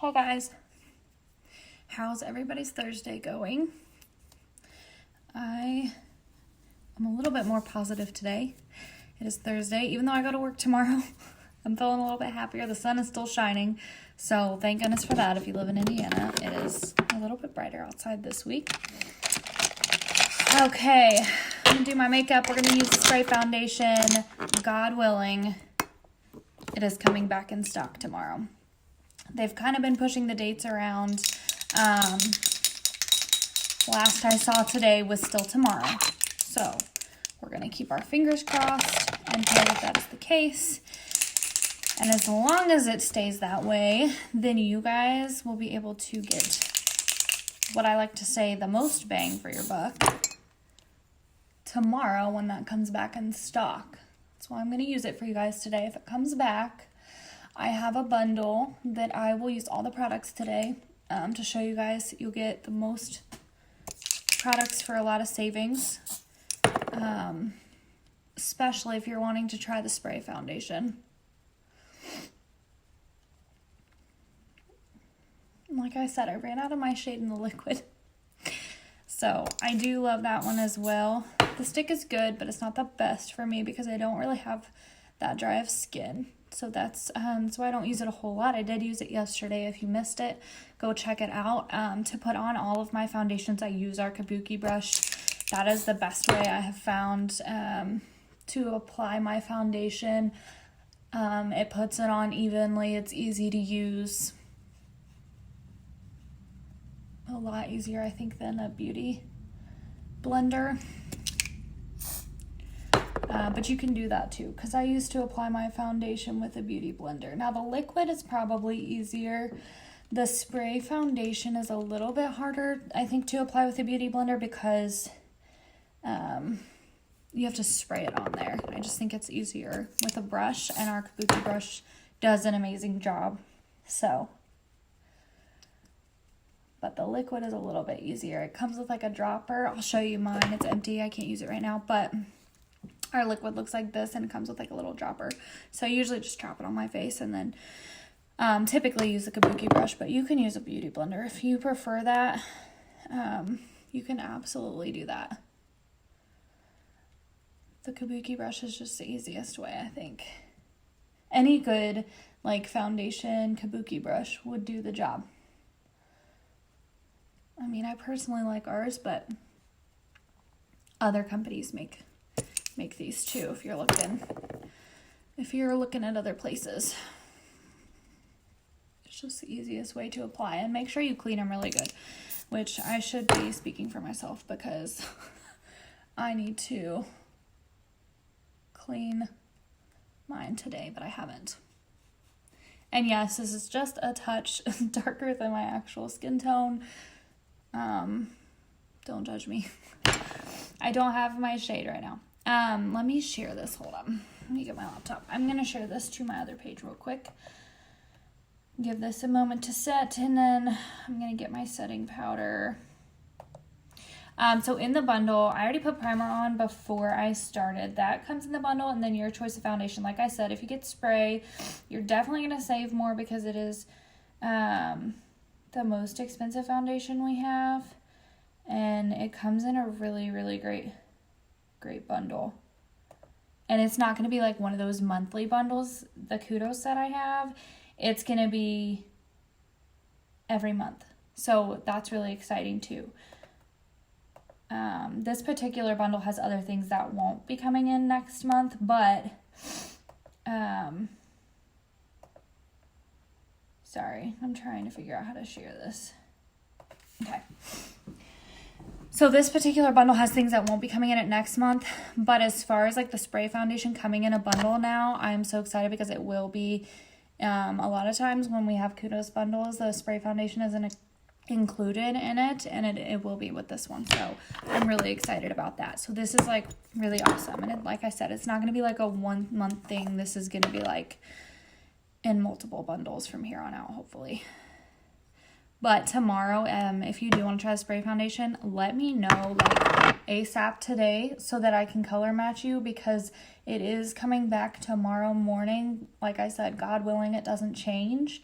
Hey guys, how's everybody's Thursday going? I am a little bit more positive today. It is Thursday, even though I go to work tomorrow. I'm feeling a little bit happier. The sun is still shining, so thank goodness for that. If you live in Indiana, it is a little bit brighter outside this week. Okay, I'm going to do my makeup. We're going to use the spray foundation. God willing, it is coming back in stock tomorrow. They've kind of been pushing the dates around. Last I saw today was still tomorrow. So we're going to keep our fingers crossed and hope that is the case. And as long as it stays that way, then you guys will be able to get what I like to say the most bang for your buck tomorrow when that comes back in stock. That's why I'm going to use it for you guys today. If it comes back, I have a bundle that I will use all the products today to show you guys. You'll get the most products for a lot of savings, especially if you're wanting to try the spray foundation. Like I said, I ran out of my shade in the liquid. So I do love that one as well. The stick is good, but it's not the best for me because I don't really have that dry of skin. So that's why I don't use it a whole lot. I did use it yesterday. If you missed it, go check it out. To put on all of my foundations, I use our kabuki brush. That is the best way I have found to apply my foundation. It puts it on evenly. It's easy to use. A lot easier, I think, than a beauty blender. But you can do that too, because I used to apply my foundation with a beauty blender. Now the liquid is probably easier. The spray foundation is a little bit harder, I think, to apply with a beauty blender because you have to spray it on there. I just think it's easier with a brush, and our kabuki brush does an amazing job. But the liquid is a little bit easier. It comes with like a dropper. I'll show you mine. It's empty. I can't use it right now, but our liquid looks like this, and it comes with like a little dropper. So I usually just drop it on my face and then typically use a kabuki brush, but you can use a beauty blender if you prefer that. You can absolutely do that. The kabuki brush is just the easiest way, I think. Any good like foundation kabuki brush would do the job. I mean, I personally like ours, but other companies make these too if you're looking at other places. It's just the easiest way to apply, and make sure you clean them really good, which I should be speaking for myself because I need to clean mine today, but I haven't. And yes, this is just a touch darker than my actual skin tone. Don't judge me. I don't have my shade right now. Let me share this. Hold on. Let me get my laptop. I'm going to share this to my other page real quick. Give this a moment to set, and then I'm going to get my setting powder. So in the bundle, I already put primer on before I started. That comes in the bundle, and then your choice of foundation. Like I said, if you get spray, you're definitely going to save more because it is the most expensive foundation we have, and it comes in a really, really great bundle. And it's not going to be like one of those monthly bundles, the Kudos that I have. It's going to be every month, so that's really exciting too. This particular bundle has other things that won't be coming in next month, but sorry, I'm trying to figure out how to share this. Okay. So this particular bundle has things that won't be coming in at next month, but as far as like the spray foundation coming in a bundle now, I'm so excited because it will be. A lot of times when we have Kudos bundles, the spray foundation isn't included in it, and it will be with this one. So I'm really excited about that. So this is like really awesome. And like I said, it's not going to be like a 1 month thing. This is going to be like in multiple bundles from here on out, hopefully. But tomorrow, if you do want to try the spray foundation, let me know like ASAP today so that I can color match you, because it is coming back tomorrow morning. Like I said, God willing, it doesn't change.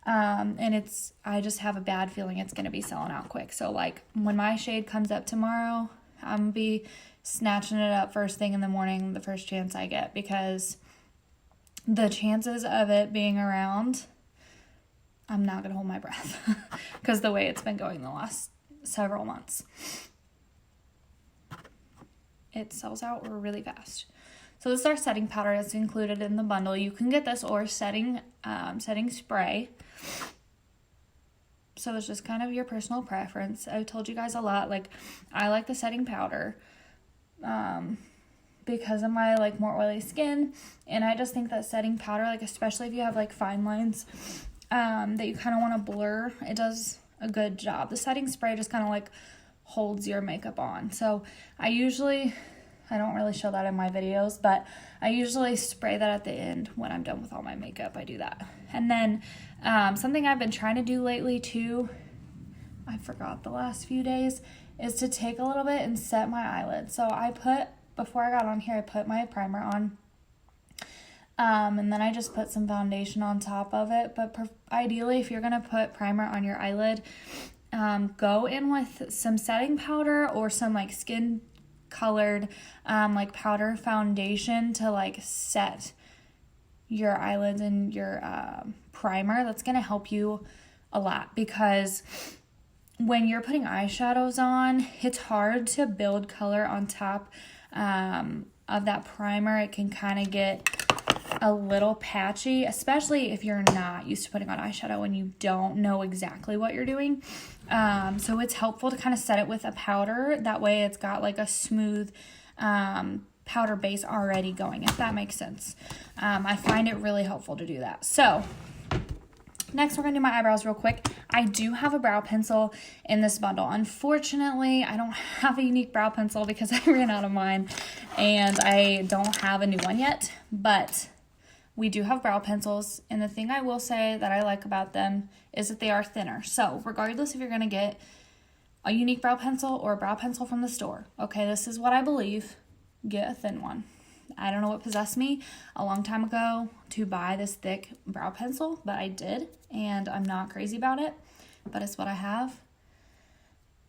And I just have a bad feeling it's going to be selling out quick. So like when my shade comes up tomorrow, I'm going to be snatching it up first thing in the morning, the first chance I get, because the chances of it being around, I'm not going to hold my breath because the way it's been going the last several months, it sells out really fast. So this is our setting powder that's included in the bundle. You can get this or setting spray. So it's just kind of your personal preference. I've told you guys a lot, like I like the setting powder because of my like more oily skin, and I just think that setting powder, like especially if you have like fine lines that you kind of want to blur, it does a good job. The setting spray just kind of like holds your makeup on. So I don't really show that in my videos, but I usually spray that at the end when I'm done with all my makeup. I do that. And then something I've been trying to do lately too, I forgot the last few days, is to take a little bit and set my eyelids. So before I got on here, I put my primer on. And then I just put some foundation on top of it. But ideally, if you're going to put primer on your eyelid, go in with some setting powder or some like skin colored like powder foundation to like set your eyelids and your primer. That's going to help you a lot, because when you're putting eyeshadows on, it's hard to build color on top of that primer. It can kind of get a little patchy, especially if you're not used to putting on eyeshadow and you don't know exactly what you're doing. So it's helpful to kind of set it with a powder. That way it's got like a smooth powder base already going, if that makes sense. I find it really helpful to do that. So next, we're going to do my eyebrows real quick. I do have a brow pencil in this bundle. Unfortunately, I don't have a unique brow pencil because I ran out of mine, and I don't have a new one yet, but we do have brow pencils, and the thing I will say that I like about them is that they are thinner. So regardless if you're going to get a unique brow pencil or a brow pencil from the store, okay, this is what I believe, get a thin one. I don't know what possessed me a long time ago to buy this thick brow pencil, but I did, and I'm not crazy about it, but it's what I have.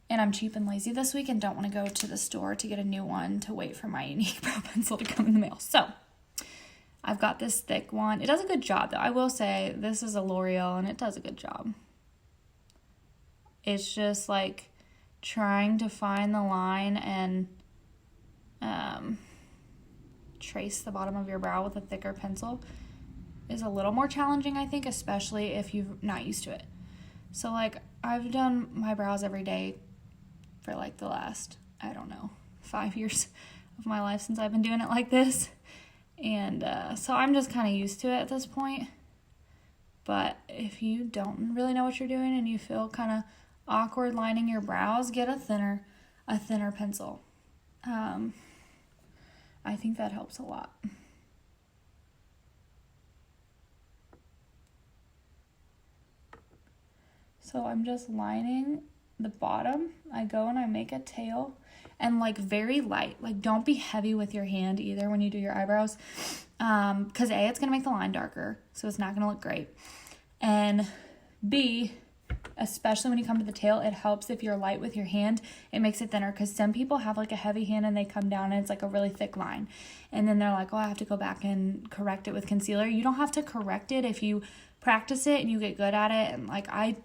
And I'm cheap and lazy this week and don't want to go to the store to get a new one to wait for my unique brow pencil to come in the mail. So I've got this thick one. It does a good job, though. I will say this is a L'Oreal, and it does a good job. It's just like trying to find the line and trace the bottom of your brow with a thicker pencil is a little more challenging, I think, especially if you're not used to it. So like I've done my brows every day for like the last, 5 years of my life since I've been doing it like this. And so I'm just kind of used to it at this point. But if you don't really know what you're doing and you feel kind of awkward lining your brows, get a thinner pencil. I think that helps a lot. So I'm just lining the bottom. I go and I make a tail, and like very light. Like don't be heavy with your hand either when you do your eyebrows. Because A, it's going to make the line darker, so it's not going to look great. And B, especially when you come to the tail, it helps if you're light with your hand. It makes it thinner, because some people have like a heavy hand and they come down and it's like a really thick line. And then they're like, oh, I have to go back and correct it with concealer. You don't have to correct it if you practice it and you get good at it. And like I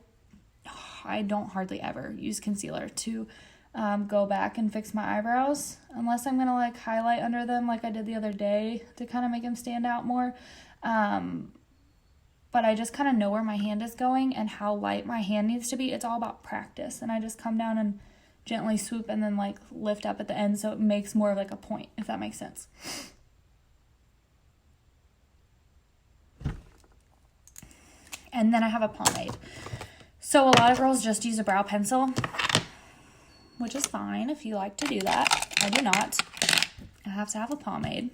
don't hardly ever use concealer to go back and fix my eyebrows, unless I'm going to like highlight under them like I did the other day to kind of make them stand out more. But I just kind of know where my hand is going and how light my hand needs to be. It's all about practice. And I just come down and gently swoop and then like lift up at the end, so it makes more of like a point, if that makes sense. And then I have a pomade. So a lot of girls just use a brow pencil, which is fine if you like to do that. I do not. I have to have a pomade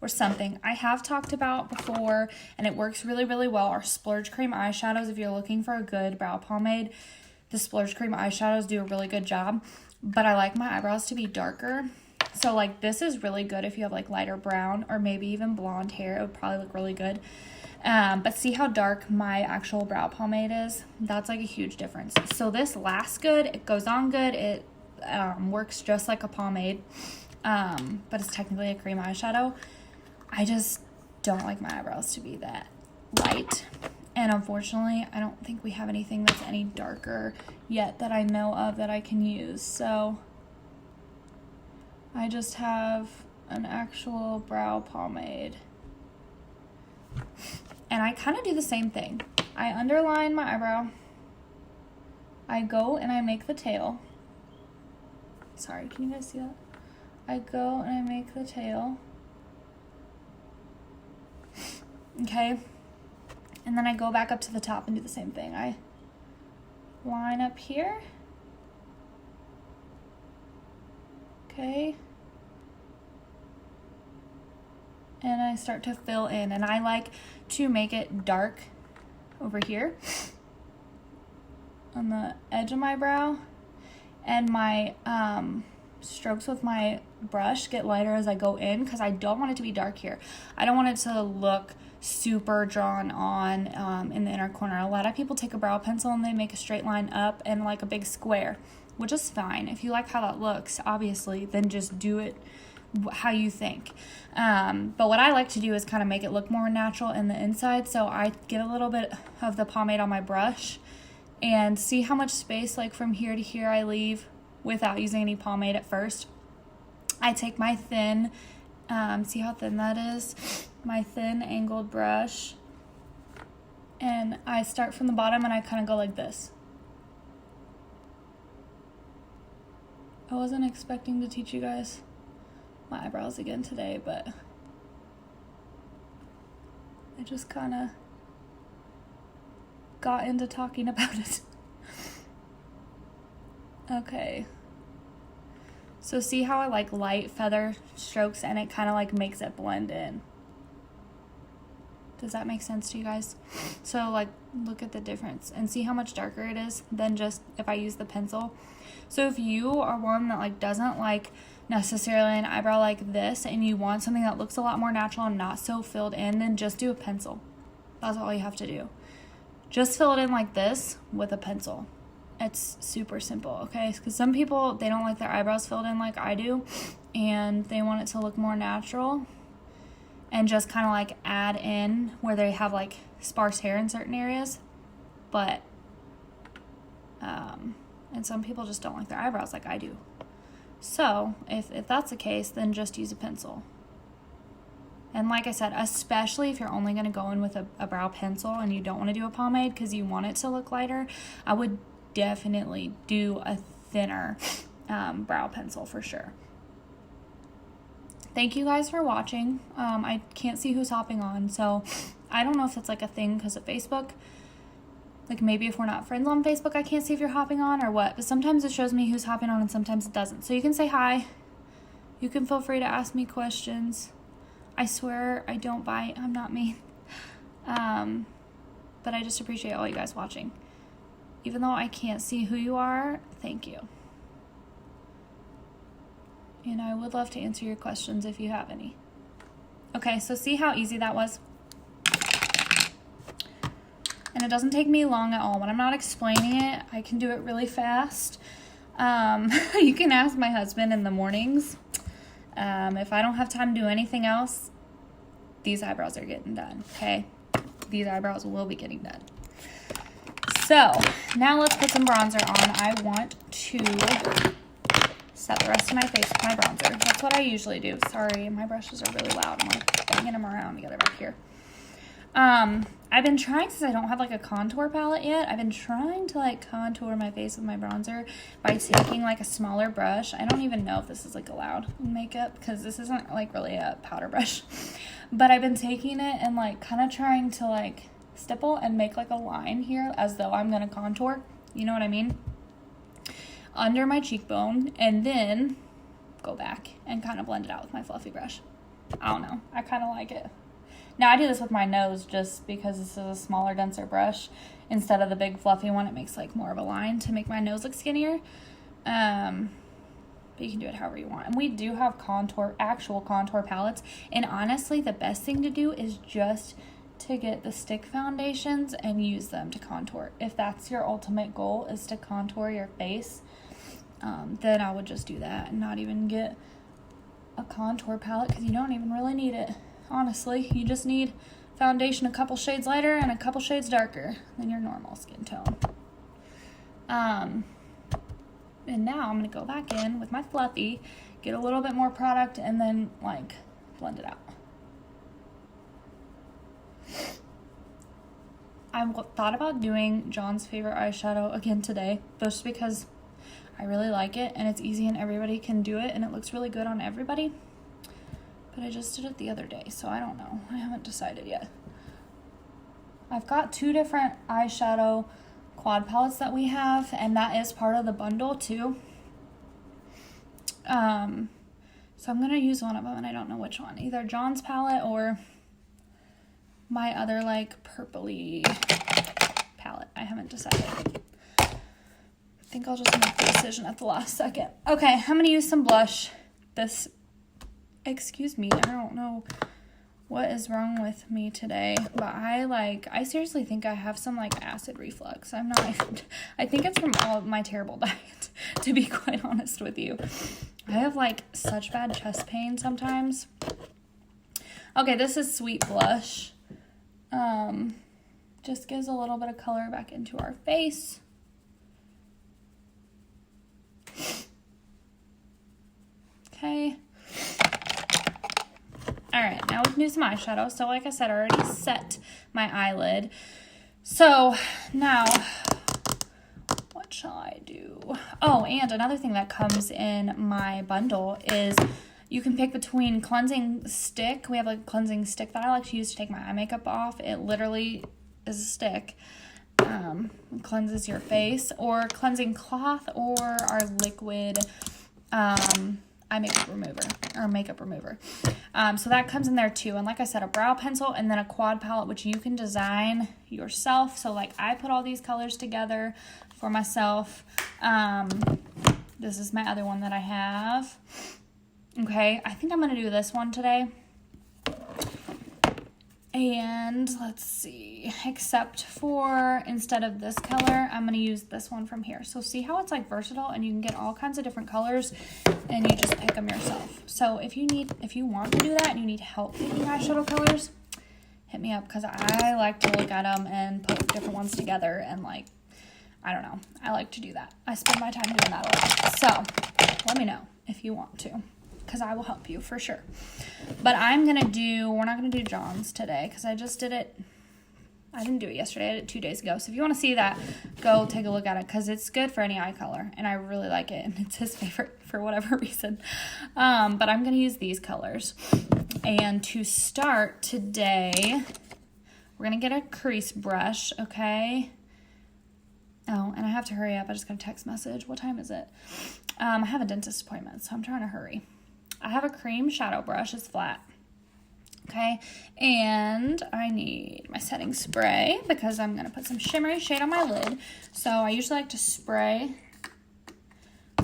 or something. I have talked about before, and it works really, really well, are Splurge Cream eyeshadows. If you're looking for a good brow pomade, the Splurge Cream eyeshadows do a really good job, but I like my eyebrows to be darker. So like this is really good if you have like lighter brown or maybe even blonde hair. It would probably look really good. But see how dark my actual brow pomade is? That's like a huge difference. So this lasts good. It goes on good. It works just like a pomade, but it's technically a cream eyeshadow. I just don't like my eyebrows to be that light. And unfortunately, I don't think we have anything that's any darker yet that I know of that I can use. So I just have an actual brow pomade. And I kind of do the same thing. I underline my eyebrow. I go and I make the tail. Sorry, can you guys see that? I go and I make the tail. Okay. And then I go back up to the top and do the same thing. I line up here. Okay. And I start to fill in, and I like to make it dark over here on the edge of my brow, and my strokes with my brush get lighter as I go in because I don't want it to be dark here. I don't want it to look super drawn on in the inner corner. A lot of people take a brow pencil and they make a straight line up and like a big square, which is fine. If you like how that looks, obviously, then just do it how you think. But what I like to do is kind of make it look more natural in the inside. So I get a little bit of the pomade on my brush and see how much space like from here to here I leave without using any pomade at first. I take my thin, see how thin that is? My thin angled brush, and I start from the bottom and I kind of go like this. I wasn't expecting to teach you guys my eyebrows again today, but I just kind of got into talking about it. Okay. So see how I like light feather strokes and it kind of like makes it blend in. Does that make sense to you guys? So like look at the difference and see how much darker it is than just if I use the pencil. So if you are one that like doesn't like necessarily an eyebrow like this and you want something that looks a lot more natural and not so filled in, then just do a pencil. That's all you have to do. Just fill it in like this with a pencil. It's super simple, okay? Because some people, they don't like their eyebrows filled in like I do, and they want it to look more natural and just kind of like add in where they have like sparse hair in certain areas. But, and some people just don't like their eyebrows like I do. So if that's the case, then just use a pencil. And like I said, especially if you're only going to go in with a brow pencil and you don't want to do a pomade because you want it to look lighter, I would definitely do a thinner brow pencil for sure. Thank you guys for watching. I can't see who's hopping on, so I don't know if it's like a thing because of Facebook. Like maybe if we're not friends on Facebook, I can't see if you're hopping on or what. But sometimes it shows me who's hopping on and sometimes it doesn't. So you can say hi. You can feel free to ask me questions. I swear I don't bite. I'm not mean. But I just appreciate all you guys watching. Even though I can't see who you are, thank you. And I would love to answer your questions if you have any. Okay, so see how easy that was? And it doesn't take me long at all. When I'm not explaining it, I can do it really fast. You can ask my husband in the mornings. If I don't have time to do anything else, these eyebrows are getting done, okay? These eyebrows will be getting done. So, now let's put some bronzer on. I want to set the rest of my face with my bronzer. That's what I usually do. Sorry, my brushes are really loud. I'm like banging them around together back here. I've been trying, since I don't have like a contour palette yet, I've been trying to like contour my face with my bronzer by taking like a smaller brush. I don't even know if this is like allowed in makeup because this isn't like really a powder brush. But I've been taking it and like kind of trying to like stipple and make like a line here as though I'm going to contour. You know what I mean? Under my cheekbone, and then go back and kind of blend it out with my fluffy brush. I don't know. I kind of like it. Now, I do this with my nose just because this is a smaller, denser brush. Instead of the big, fluffy one, it makes like more of a line to make my nose look skinnier. But you can do it however you want. And we do have actual contour palettes. And honestly, the best thing to do is just to get the stick foundations and use them to contour. If that's your ultimate goal, is to contour your face, then I would just do that and not even get a contour palette, because you don't even really need it. Honestly, you just need foundation a couple shades lighter and a couple shades darker than your normal skin tone. And now I'm going to go back in with my Fluffy, get a little bit more product, and then like blend it out. I thought about doing John's favorite eyeshadow again today, just because I really like it and it's easy and everybody can do it and it looks really good on everybody. But I just did it the other day, so I don't know. I haven't decided yet. I've got 2 different eyeshadow quad palettes that we have, and that is part of the bundle too. So I'm going to use one of them, and I don't know which one. Either John's palette or my other like purpley palette. I haven't decided. I think I'll just make the decision at the last second. Okay, I'm going to use some blush. Excuse me, I don't know what is wrong with me today, but I seriously think I have some like acid reflux. I think it's from all of my terrible diet, to be quite honest with you. I have like such bad chest pain sometimes. Okay, this is Sweet Blush. Just gives a little bit of color back into our face. Okay. Alright, now we can do some eyeshadow. So like I said, I already set my eyelid. So now, what shall I do? Oh, and another thing that comes in my bundle is you can pick between cleansing stick. We have a cleansing stick that I like to use to take my eye makeup off. It literally is a stick. Cleanses your face, or cleansing cloth, or our liquid eye makeup remover, or makeup remover. So that comes in there too. And like I said, a brow pencil and then a quad palette, which you can design yourself. So like I put all these colors together for myself. This is my other one that I have. Okay, I think I'm going to do this one today. And let's see, except for instead of this color, I'm going to use this one from here. So see how it's like versatile and you can get all kinds of different colors and you just pick them yourself. So if you want to do that and you need help picking eyeshadow colors, hit me up, because I like to look at them and put different ones together and like, I don't know, I like to do that. I spend my time doing that a lot. So let me know if you want to, because I will help you for sure. But we're not going to do John's today, because I just did it. I didn't do it yesterday. I did it 2 days ago. So if you want to see that, go take a look at it, because it's good for any eye color, and I really like it, and it's his favorite for whatever reason. But I'm going to use these colors. And to start today, we're going to get a crease brush, okay? Oh, and I have to hurry up. I just got a text message. What time is it? I have a dentist appointment, so I'm trying to hurry. I have a cream shadow brush. It's flat. Okay, and I need my setting spray, because I'm going to put some shimmery shade on my lid. So I usually like to spray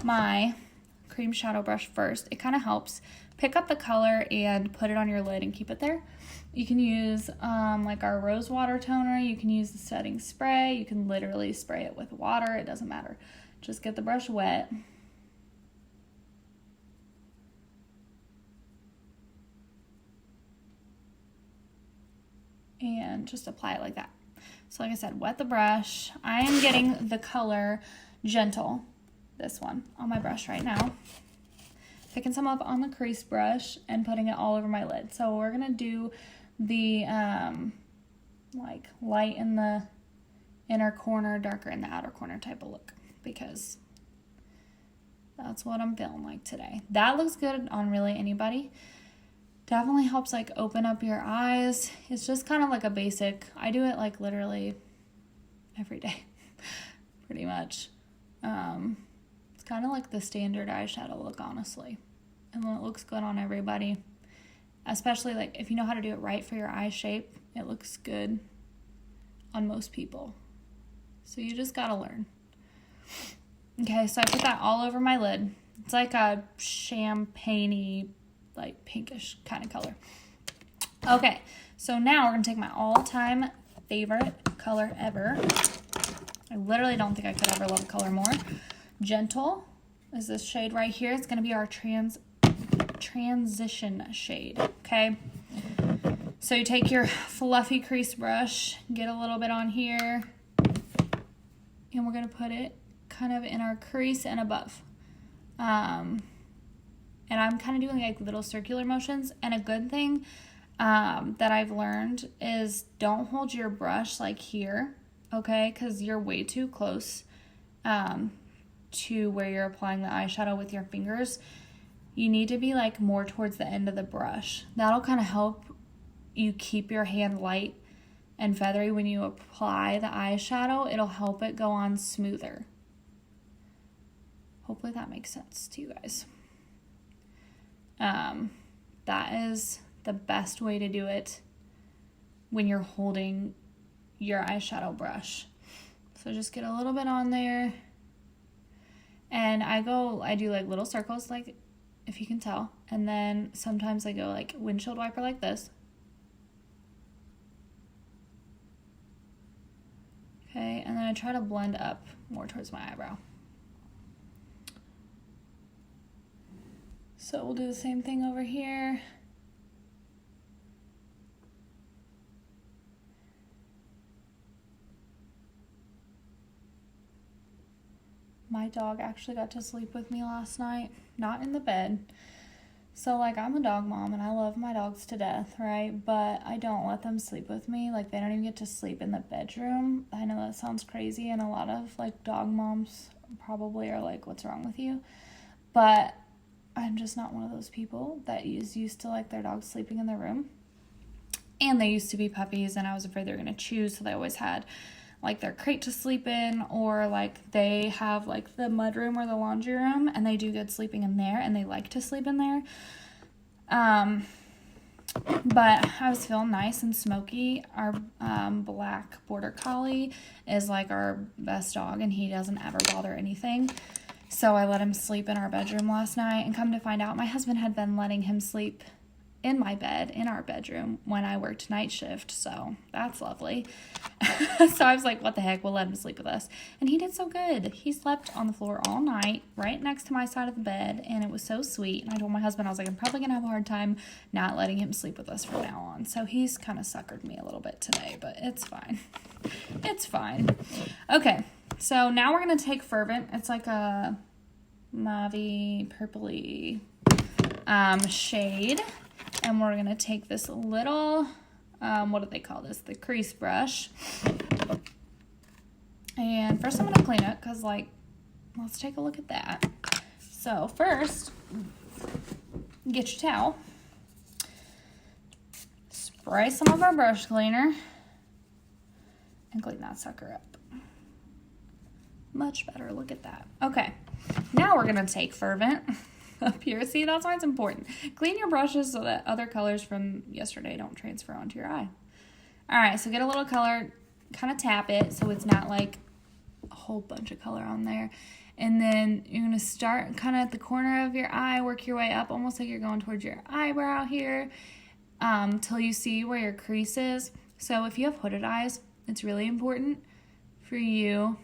my cream shadow brush first. It kind of helps pick up the color and put it on your lid and keep it there. You can use like our rose water toner. You can use the setting spray. You can literally spray it with water. It doesn't matter. Just get the brush wet. And just apply it like that. So like I said, wet the brush. I am getting the color Gentle, this one, on my brush right now. Picking some up on the crease brush and putting it all over my lid. So we're going to do the like light in the inner corner, darker in the outer corner type of look, because that's what I'm feeling like today. That looks good on really anybody. Definitely helps like open up your eyes. It's just kind of like a basic. I do it like literally every day, pretty much. It's kind of like the standard eyeshadow look, honestly. And when it looks good on everybody, especially like if you know how to do it right for your eye shape, it looks good on most people. So you just gotta learn. Okay, so I put that all over my lid. It's like a champagne-y, like pinkish kind of color. Okay, So now we're going to take my all-time favorite color ever. I literally don't think I could ever love a color more. Gentle is this shade right here. It's going to be our transition shade, okay? So you take your fluffy crease brush, get a little bit on here, and we're going to put it kind of in our crease and above. And I'm kind of doing like little circular motions. And a good thing that I've learned is don't hold your brush like here, okay? Because you're way too close to where you're applying the eyeshadow with your fingers. You need to be like more towards the end of the brush. That'll kind of help you keep your hand light and feathery when you apply the eyeshadow. It'll help it go on smoother. Hopefully that makes sense to you guys. That is the best way to do it when you're holding your eyeshadow brush. So just get a little bit on there. And I do like little circles, like if you can tell. And then sometimes I go like windshield wiper like this. Okay, and then I try to blend up more towards my eyebrow. So we'll do the same thing over here. My dog actually got to sleep with me last night, not in the bed. So, like, I'm a dog mom, and I love my dogs to death, right? But I don't let them sleep with me. Like, they don't even get to sleep in the bedroom. I know that sounds crazy, and a lot of, like, dog moms probably are like, what's wrong with you? But I'm just not one of those people that is used to, like, their dogs sleeping in their room. And they used to be puppies, and I was afraid they were going to chew, so they always had, like, their crate to sleep in, or, like, they have, like, the mudroom or the laundry room, and they do good sleeping in there, and they like to sleep in there. But I was feeling nice and smoky. Our black border collie is, like, our best dog, and he doesn't ever bother anything. So I let him sleep in our bedroom last night, and come to find out, my husband had been letting him sleep in my bed, in our bedroom, when I worked night shift, so that's lovely. So I was like, what the heck, we'll let him sleep with us. And he did so good. He slept on the floor all night, right next to my side of the bed, and it was so sweet. And I told my husband, I was like, I'm probably going to have a hard time not letting him sleep with us from now on. So he's kind of suckered me a little bit today, but it's fine. It's fine. Okay, so now we're going to take Fervent. It's like a mauve purpley shade. And we're going to take this little, what do they call this? The crease brush. And first I'm going to clean it because, like, let's take a look at that. So first, get your towel. Spray some of our brush cleaner. And clean that sucker up. Much better. Look at that. Okay. Now we're going to take Fervent up here. See, that's why it's important. Clean your brushes so that other colors from yesterday don't transfer onto your eye. All right, so get a little color, kind of tap it so it's not like a whole bunch of color on there. And then you're going to start kind of at the corner of your eye, work your way up almost like you're going towards your eyebrow here till you see where your crease is. So if you have hooded eyes, it's really important for you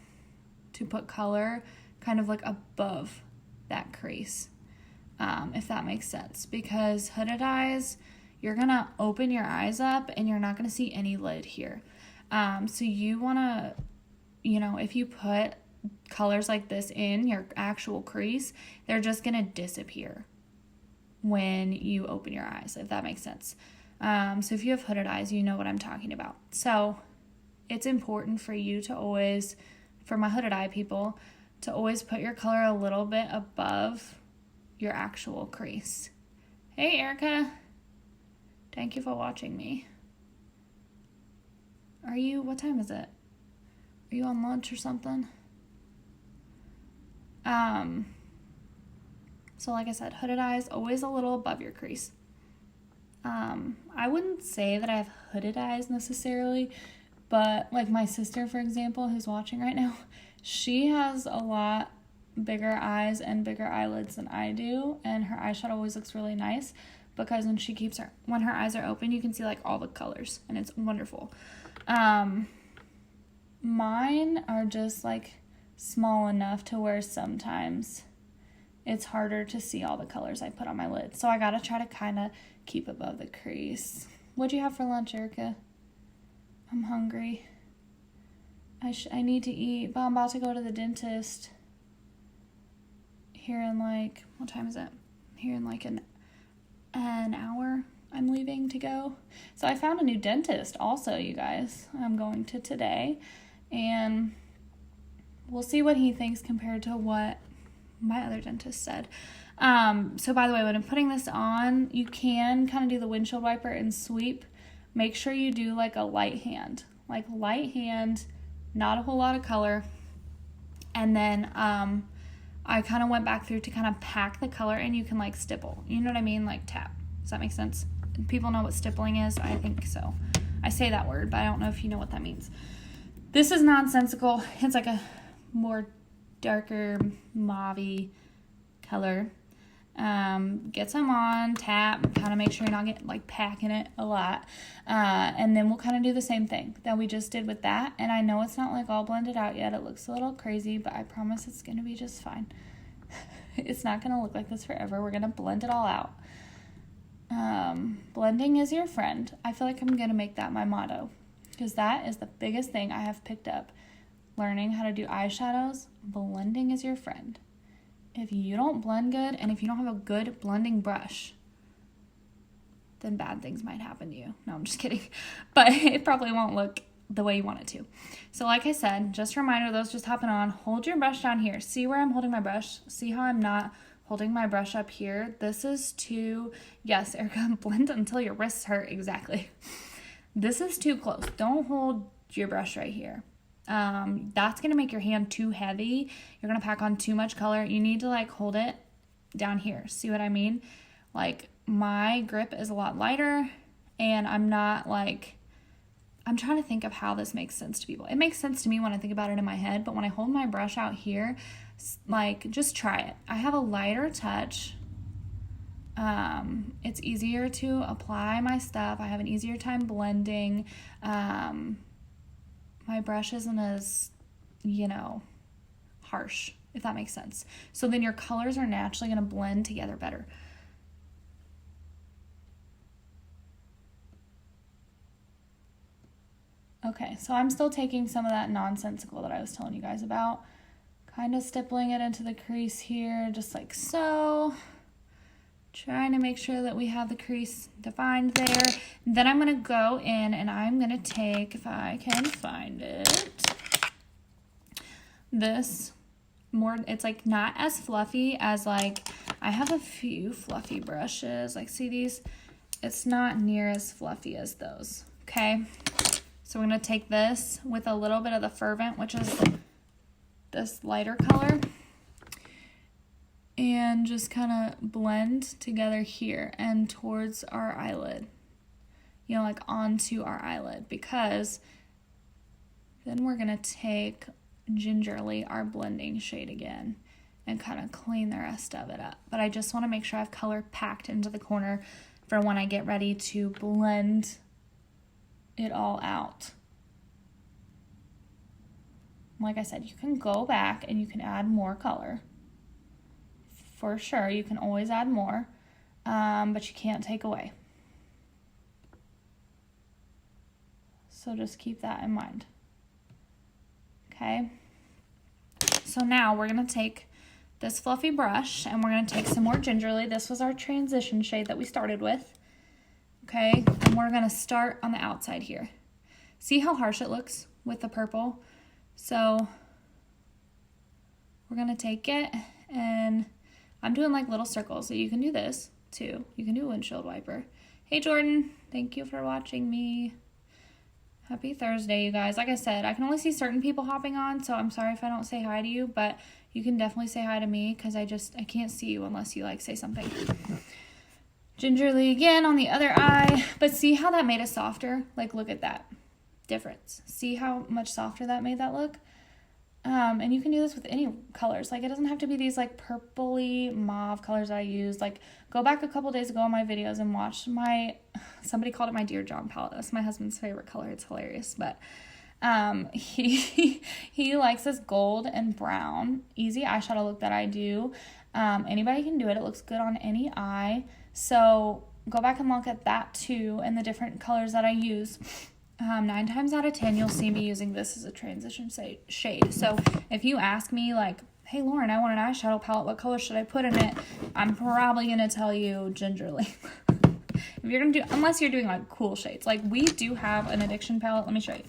to put color kind of like above that crease. If that makes sense, because hooded eyes, you're going to open your eyes up and you're not going to see any lid here. So you want to, if you put colors like this in your actual crease, they're just going to disappear when you open your eyes, if that makes sense. So if you have hooded eyes, you know what I'm talking about. So it's important for you to always, for my hooded eye people, to always put your color a little bit above your actual crease. Hey, Erica. Thank you for watching me. What time is it? Are you on lunch or something? So like I said, hooded eyes, always a little above your crease. I wouldn't say that I have hooded eyes necessarily, but like my sister, for example, who's watching right now, she has a lot bigger eyes and bigger eyelids than I do, and her eyeshadow always looks really nice, because when her eyes are open, you can see like all the colors, and it's wonderful. Mine are just like small enough to where sometimes it's harder to see all the colors I put on my lid. So I gotta try to kind of keep above the crease. What'd you have for lunch, Erica? I'm hungry. I need to eat, but I'm about to go to the dentist here in like, what time is it? Here in like an hour I'm leaving to go. So I found a new dentist also, you guys. I'm going to today, and we'll see what he thinks compared to what my other dentist said. So by the way, when I'm putting this on, you can kind of do the windshield wiper and sweep. Make sure you do like a light hand, not a whole lot of color. And then I kind of went back through to kind of pack the color, and you can like stipple. You know what I mean? Like tap. Does that make sense? People know what stippling is? I think so. I say that word, but I don't know if you know what that means. This is nonsensical. It's like a more darker mauve color. Get some on, tap, kind of make sure you're not packing it a lot. And then we'll kind of do the same thing that we just did with that. And I know it's not like all blended out yet. It looks a little crazy, but I promise it's going to be just fine. It's not going to look like this forever. We're going to blend it all out. Blending is your friend. I feel like I'm going to make that my motto, because that is the biggest thing I have picked up. Learning how to do eyeshadows, blending is your friend. If you don't blend good, and if you don't have a good blending brush, then bad things might happen to you. No, I'm just kidding. But it probably won't look the way you want it to. So like I said, just a reminder, those just hopping on, hold your brush down here. See where I'm holding my brush? See how I'm not holding my brush up here? This is too, yes, Erica, blend until your wrists hurt. Exactly. This is too close. Don't hold your brush right here. That's going to make your hand too heavy. You're going to pack on too much color. You need to like hold it down here. See what I mean? Like my grip is a lot lighter, and I'm trying to think of how this makes sense to people. It makes sense to me when I think about it in my head, but when I hold my brush out here, like just try it. I have a lighter touch. It's easier to apply my stuff. I have an easier time blending. My brush isn't as, harsh, if that makes sense. So then your colors are naturally going to blend together better. Okay, so I'm still taking some of that nonsensical that I was telling you guys about. Kind of stippling it into the crease here, just like so. Trying to make sure that we have the crease defined there. Then I'm going to go in and I'm going to take, if I can find it, this more, it's like not as fluffy as like, I have a few fluffy brushes. Like see these? It's not near as fluffy as those. Okay. So we're going to take this with a little bit of the Fervent, which is this lighter color, and just kind of blend together here and towards our eyelid, like onto our eyelid, because then we're going to take gingerly our blending shade again and kind of clean the rest of it up. But I just want to make sure I have color packed into the corner for when I get ready to blend it all out. Like I said, you can go back and you can add more color. For sure, you can always add more, but you can't take away. So just keep that in mind. Okay. So now we're going to take this fluffy brush and we're going to take some more gingerly. This was our transition shade that we started with. Okay. And we're going to start on the outside here. See how harsh it looks with the purple? So we're going to take it, and I'm doing like little circles. So you can do this too. You can do a windshield wiper. Hey Jordan, thank you for watching me. Happy Thursday, you guys. Like I said, I can only see certain people hopping on, so I'm sorry if I don't say hi to you, but you can definitely say hi to me, because I can't see you unless you say something. Gingerly again on the other eye, but see how that made it softer? Like look at that difference. See how much softer that made that look? And you can do this with any colors. Like, it doesn't have to be these, like, purpley mauve colors I use. Like, go back a couple days ago on my videos and watch somebody called it my Dear John palette. That's my husband's favorite color. It's hilarious. But he likes this gold and brown easy eyeshadow look that I do. Anybody can do it. It looks good on any eye. So go back and look at that too, and the different colors that I use. 9 times out of 10, you'll see me using this as a transition shade. So if you ask me, like, hey, Lauren, I want an eyeshadow palette, what color should I put in it? I'm probably going to tell you gingerly. If you're going to do, unless you're doing, like, cool shades. Like, we do have an addiction palette. Let me show you.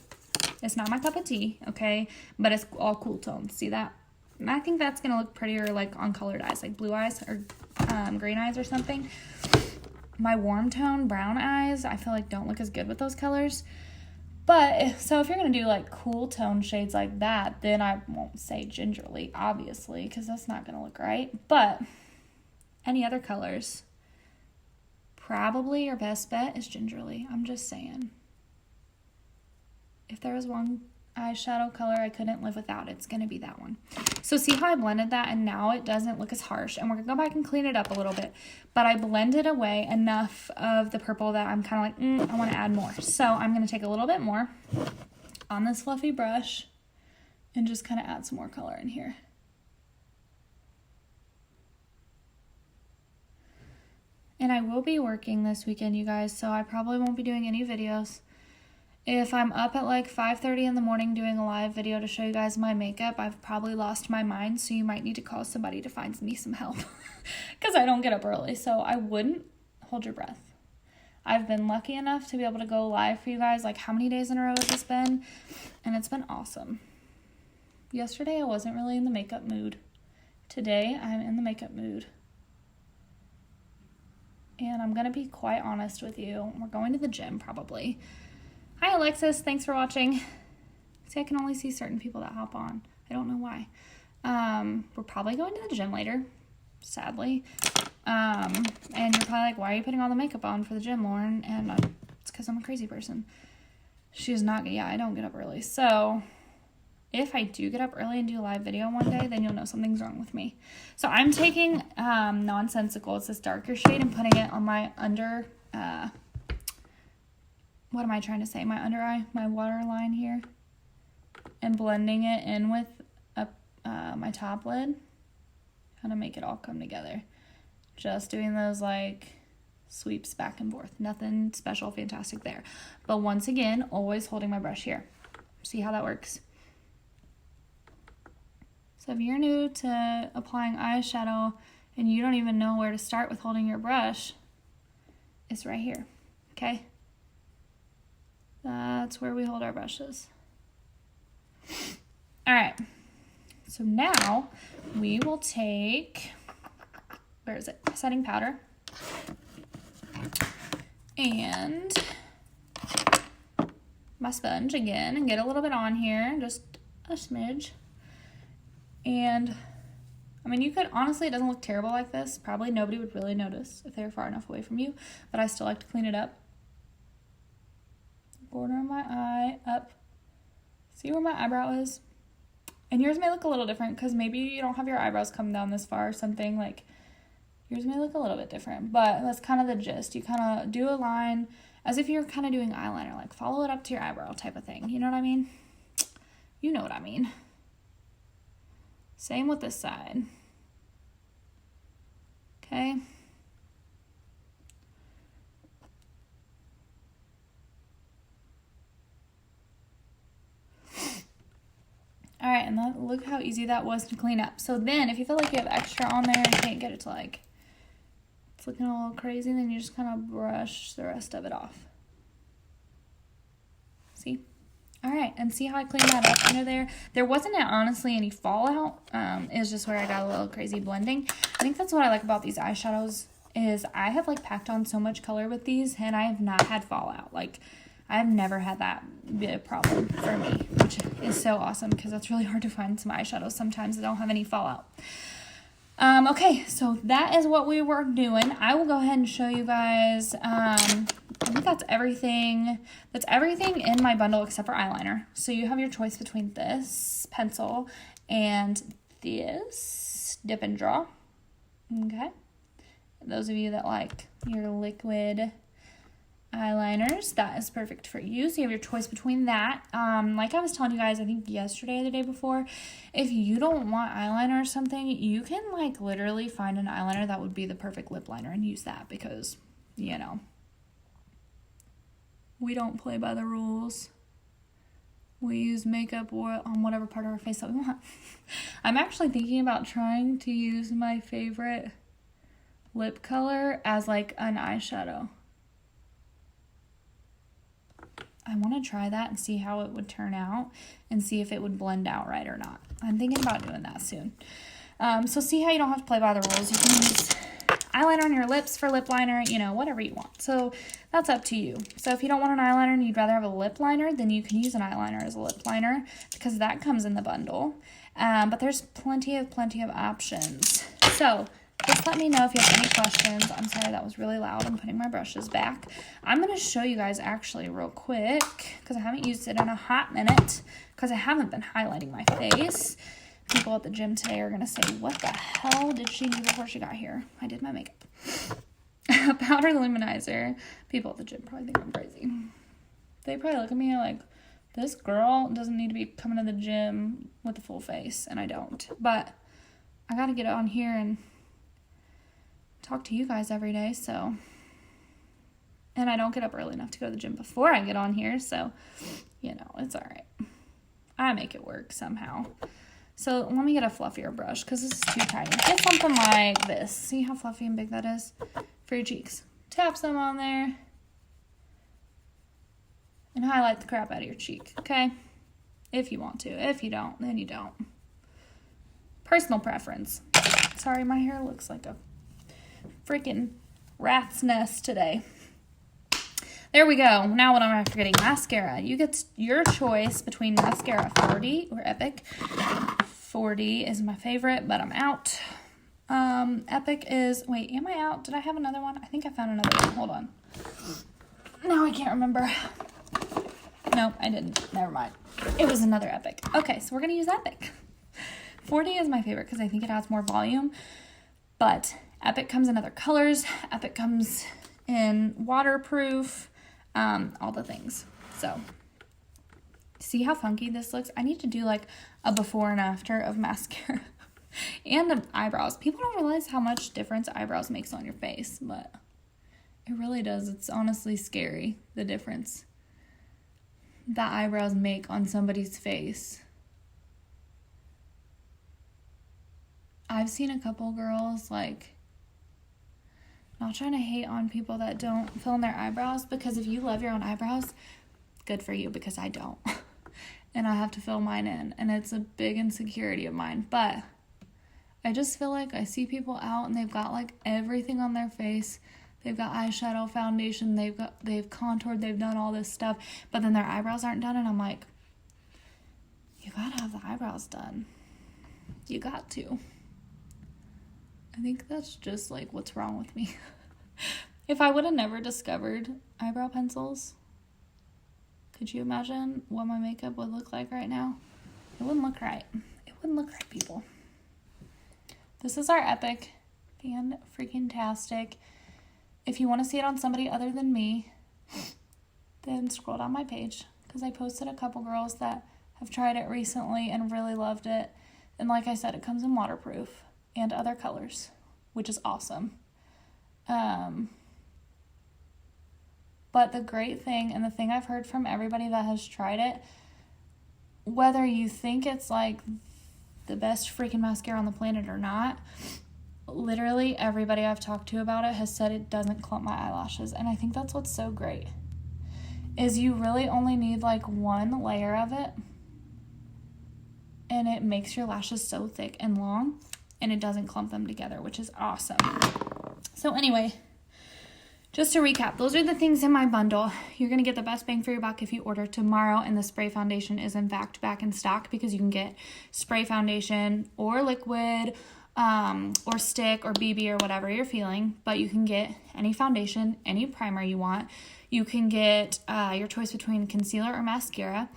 It's not my cup of tea, okay? But it's all cool tones. See that? And I think that's going to look prettier, like, on colored eyes, like blue eyes or green eyes or something. My warm tone brown eyes, I feel like don't look as good with those colors. But, so if you're going to do, like, cool tone shades like that, then I won't say gingerly, obviously, because that's not going to look right. But any other colors, probably your best bet is gingerly. I'm just saying. If there was one eyeshadow color I couldn't live without, it's going to be that one. So see how I blended that, and now it doesn't look as harsh. And we're going to go back and clean it up a little bit. But I blended away enough of the purple that I'm kind of like, I want to add more. So I'm going to take a little bit more on this fluffy brush and just kind of add some more color in here. And I will be working this weekend, you guys, so I probably won't be doing any videos. If I'm up at like 5:30 in the morning doing a live video to show you guys my makeup, I've probably lost my mind, so you might need to call somebody to find me some help because I don't get up early, so I wouldn't hold your breath. I've been lucky enough to be able to go live for you guys. Like, how many days in a row has this been? And it's been awesome. Yesterday, I wasn't really in the makeup mood. Today, I'm in the makeup mood. And I'm going to be quite honest with you. We're going to the gym probably. Hi, Alexis. Thanks for watching. See, I can only see certain people that hop on. I don't know why. We're probably going to the gym later, sadly. And you're probably like, why are you putting all the makeup on for the gym, Lauren? And it's because I'm a crazy person. She's not, yeah, I don't get up early. So if I do get up early and do a live video one day, then you'll know something's wrong with me. So I'm taking Nonsensical. It's this darker shade and putting it on my under... what am I trying to say? My under eye, my waterline here, and blending it in with my top lid, kind of make it all come together. Just doing those like sweeps back and forth. Nothing special, fantastic there. But once again, always holding my brush here. See how that works? So if you're new to applying eyeshadow and you don't even know where to start with holding your brush, it's right here, okay? That's where we hold our brushes. All right. So now we will take, where is it? Setting powder. And my sponge again and get a little bit on here, just a smidge. And I mean, you could, honestly, it doesn't look terrible like this. Probably nobody would really notice if they were far enough away from you, but I still like to clean it up. Border of my eye up. See where my eyebrow is? And yours may look a little different because maybe you don't have your eyebrows come down this far or something. Like, yours may look a little bit different, but that's kind of the gist. You kind of do a line as if you're kind of doing eyeliner, like follow it up to your eyebrow type of thing. You know what I mean? You know what I mean. Same with this side. Okay. All right, and look how easy that was to clean up. So then, if you feel like you have extra on there and you can't get it to like, it's looking a little crazy, then you just kind of brush the rest of it off. See? All right, and see how I cleaned that up under there? There wasn't honestly any fallout. It was just where I got a little crazy blending. I think that's what I like about these eyeshadows is I have like packed on so much color with these, and I have not had fallout. Like, I've never had that be a problem for me, which is so awesome because that's really hard to find some eyeshadows sometimes that don't have any fallout. Okay, so that is what we were doing. I will go ahead and show you guys. I think that's everything. That's everything in my bundle except for eyeliner. So you have your choice between this pencil and this Dip and Draw. Okay. Those of you that like your liquid eyeliners, that is perfect for you. So you have your choice between that. Like I was telling you guys, I think yesterday or the day before, if you don't want eyeliner or something, you can like literally find an eyeliner that would be the perfect lip liner and use that, because, you know, we don't play by the rules. We use makeup or on whatever part of our face that we want. I'm actually thinking about trying to use my favorite lip color as like an eyeshadow. I want to try that and see how it would turn out and see if it would blend out right or not. I'm thinking about doing that soon. So see how you don't have to play by the rules. You can use eyeliner on your lips for lip liner, you know, whatever you want. So that's up to you. So if you don't want an eyeliner and you'd rather have a lip liner, then you can use an eyeliner as a lip liner, because that comes in the bundle. But there's plenty of options. So just let me know if you have any questions. I'm sorry, that was really loud. I'm putting my brushes back. I'm going to show you guys actually real quick, because I haven't used it in a hot minute, because I haven't been highlighting my face. People at the gym today are going to say, what the hell did she do before she got here? I did my makeup. Powder luminizer. People at the gym probably think I'm crazy. They probably look at me like, this girl doesn't need to be coming to the gym with a full face, and I don't. But I got to get on here and talk to you guys every day, so. And I don't get up early enough to go to the gym before I get on here, so, you know, it's all right. I make it work somehow. So let me get a fluffier brush, because this is too tiny. Get something like this. See how fluffy and big that is? For your cheeks. Tap some on there. And highlight the crap out of your cheek, okay? If you want to. If you don't, then you don't. Personal preference. Sorry, my hair looks like a freaking rat's nest today. There we go. Now what am I forgetting? Mascara. You get your choice between mascara 40 or Epic. 40 is my favorite, but I'm out. Epic is, wait, am I out? Did I have another one? I think I found another one. Hold on. No, I can't remember. No, I didn't. Never mind. It was another Epic. Okay, so we're going to use Epic. 40 is my favorite because I think it adds more volume, but Epic comes in other colors. Epic comes in waterproof, all the things. So see how funky this looks? I need to do like a before and after of mascara and the eyebrows. People don't realize how much difference eyebrows makes on your face, but it really does. It's honestly scary, the difference that eyebrows make on somebody's face. I've seen a couple girls, like, not trying to hate on people that don't fill in their eyebrows, because if you love your own eyebrows, good for you, because I don't. And I have to fill mine in, and it's a big insecurity of mine. But I just feel like I see people out and they've got like everything on their face. They've got eyeshadow, foundation, they've contoured, they've done all this stuff, but then their eyebrows aren't done, and I'm like, you gotta have the eyebrows done. You got to. I think that's just like what's wrong with me. If I would have never discovered eyebrow pencils, could you imagine what my makeup would look like right now? It wouldn't look right. It wouldn't look right, people. This is our Epic. Fan-freaking-tastic. If you want to see it on somebody other than me, then scroll down my page, because I posted a couple girls that have tried it recently and really loved it. And like I said, it comes in waterproof and other colors, which is awesome. But the great thing, and the thing I've heard from everybody that has tried it, whether you think it's like the best freaking mascara on the planet or not, literally everybody I've talked to about it has said it doesn't clump my eyelashes. And I think that's what's so great, is you really only need like one layer of it, and it makes your lashes so thick and long, and it doesn't clump them together, which is awesome. So anyway, just to recap, those are the things in my bundle. You're going to get the best bang for your buck if you order tomorrow, and the spray foundation is in fact back in stock, because you can get spray foundation or liquid or stick or BB or whatever you're feeling, but you can get any foundation, any primer you want. You can get your choice between concealer or mascara.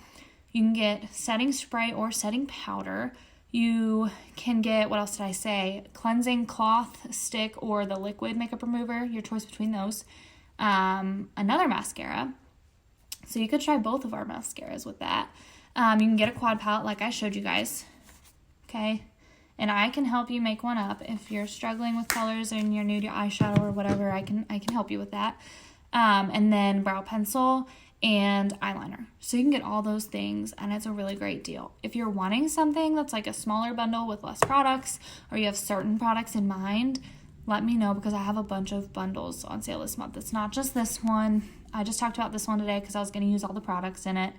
You can get setting spray or setting powder, You can get, what else did I say? Cleansing cloth stick or the liquid makeup remover, your choice between those. Another mascara. So you could try both of our mascaras with that. You can get a quad palette like I showed you guys. Okay. And I can help you make one up. If you're struggling with colors and you're new to eyeshadow or whatever, I can help you with that. And then brow pencil and eyeliner. So you can get all those things, and it's a really great deal. If you're wanting something that's like a smaller bundle with less products, or you have certain products in mind, let me know, because I have a bunch of bundles on sale this month. It's not just this one. I just talked about this one today because I was going to use all the products in it.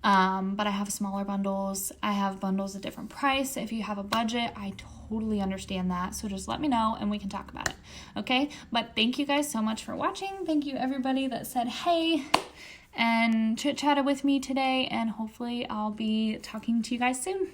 But I have smaller bundles. I have bundles at different price. If you have a budget, I totally understand that. So just let me know and we can talk about it. Okay. But thank you guys so much for watching. Thank you everybody that said hey and chit-chatted with me today. And hopefully I'll be talking to you guys soon.